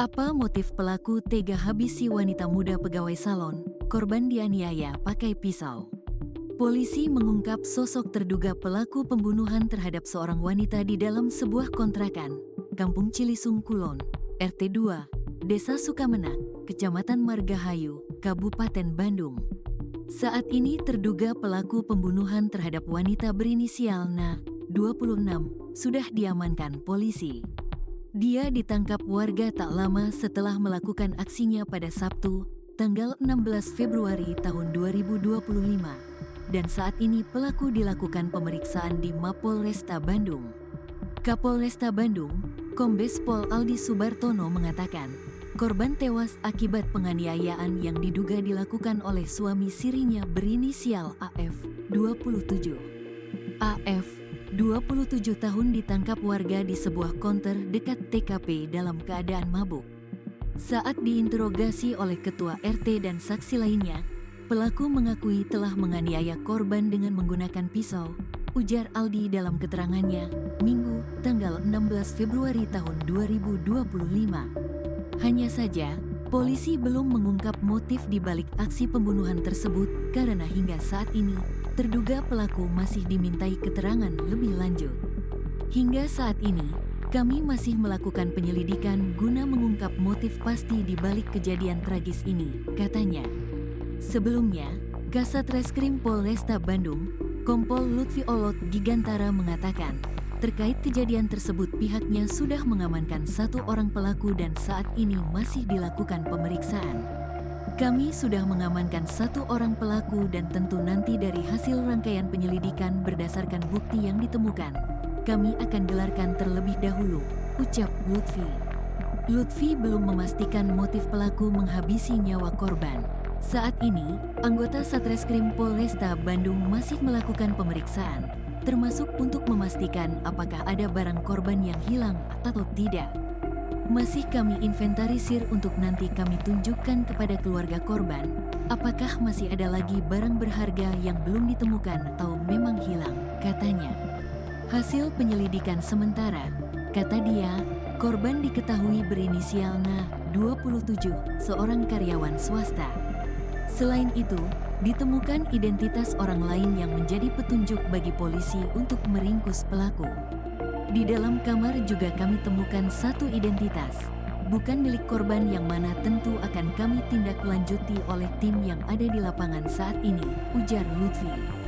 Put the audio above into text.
Apa motif pelaku tega habisi wanita muda pegawai salon, korban dianiaya pakai pisau? Polisi mengungkap sosok terduga pelaku pembunuhan terhadap seorang wanita di dalam sebuah kontrakan, Kampung Cilisung Kulon, RT 2, Desa Sukamenak, Kecamatan Margahayu, Kabupaten Bandung. Saat ini terduga pelaku pembunuhan terhadap wanita berinisial Na, 26, sudah diamankan polisi. Dia ditangkap warga tak lama setelah melakukan aksinya pada Sabtu, tanggal 16 Februari tahun 2025. Dan saat ini pelaku dilakukan pemeriksaan di Mapolresta Bandung. Kapolresta Bandung, Kombes Pol Aldi Subartono mengatakan, korban tewas akibat penganiayaan yang diduga dilakukan oleh suami sirinya berinisial AF, 27. AF, 27 tahun ditangkap warga di sebuah konter dekat TKP dalam keadaan mabuk. Saat diinterogasi oleh ketua RT dan saksi lainnya, pelaku mengakui telah menganiaya korban dengan menggunakan pisau, ujar Aldi dalam keterangannya, Minggu, tanggal 16 Februari tahun 2025. Hanya saja, polisi belum mengungkap motif di balik aksi pembunuhan tersebut karena hingga saat ini, terduga pelaku masih dimintai keterangan lebih lanjut. Hingga saat ini, kami masih melakukan penyelidikan guna mengungkap motif pasti di balik kejadian tragis ini, katanya. Sebelumnya, Kasat Reskrim Polresta Bandung, Kompol Lutfi Olot Gigantara mengatakan, terkait kejadian tersebut pihaknya sudah mengamankan satu orang pelaku dan saat ini masih dilakukan pemeriksaan. Kami sudah mengamankan satu orang pelaku dan tentu nanti dari hasil rangkaian penyelidikan berdasarkan bukti yang ditemukan, kami akan gelarkan terlebih dahulu, ucap Lutfi. Lutfi belum memastikan motif pelaku menghabisi nyawa korban. Saat ini, anggota Satreskrim Polresta Bandung masih melakukan pemeriksaan, termasuk untuk memastikan apakah ada barang korban yang hilang atau tidak. Masih kami inventarisir untuk nanti kami tunjukkan kepada keluarga korban, apakah masih ada lagi barang berharga yang belum ditemukan atau memang hilang, katanya. Hasil penyelidikan sementara, kata dia, korban diketahui berinisial Na, 27, seorang karyawan swasta. Selain itu, ditemukan identitas orang lain yang menjadi petunjuk bagi polisi untuk meringkus pelaku. Di dalam kamar juga kami temukan satu identitas, bukan milik korban yang mana tentu akan kami tindak lanjuti oleh tim yang ada di lapangan saat ini, ujar Lutfi.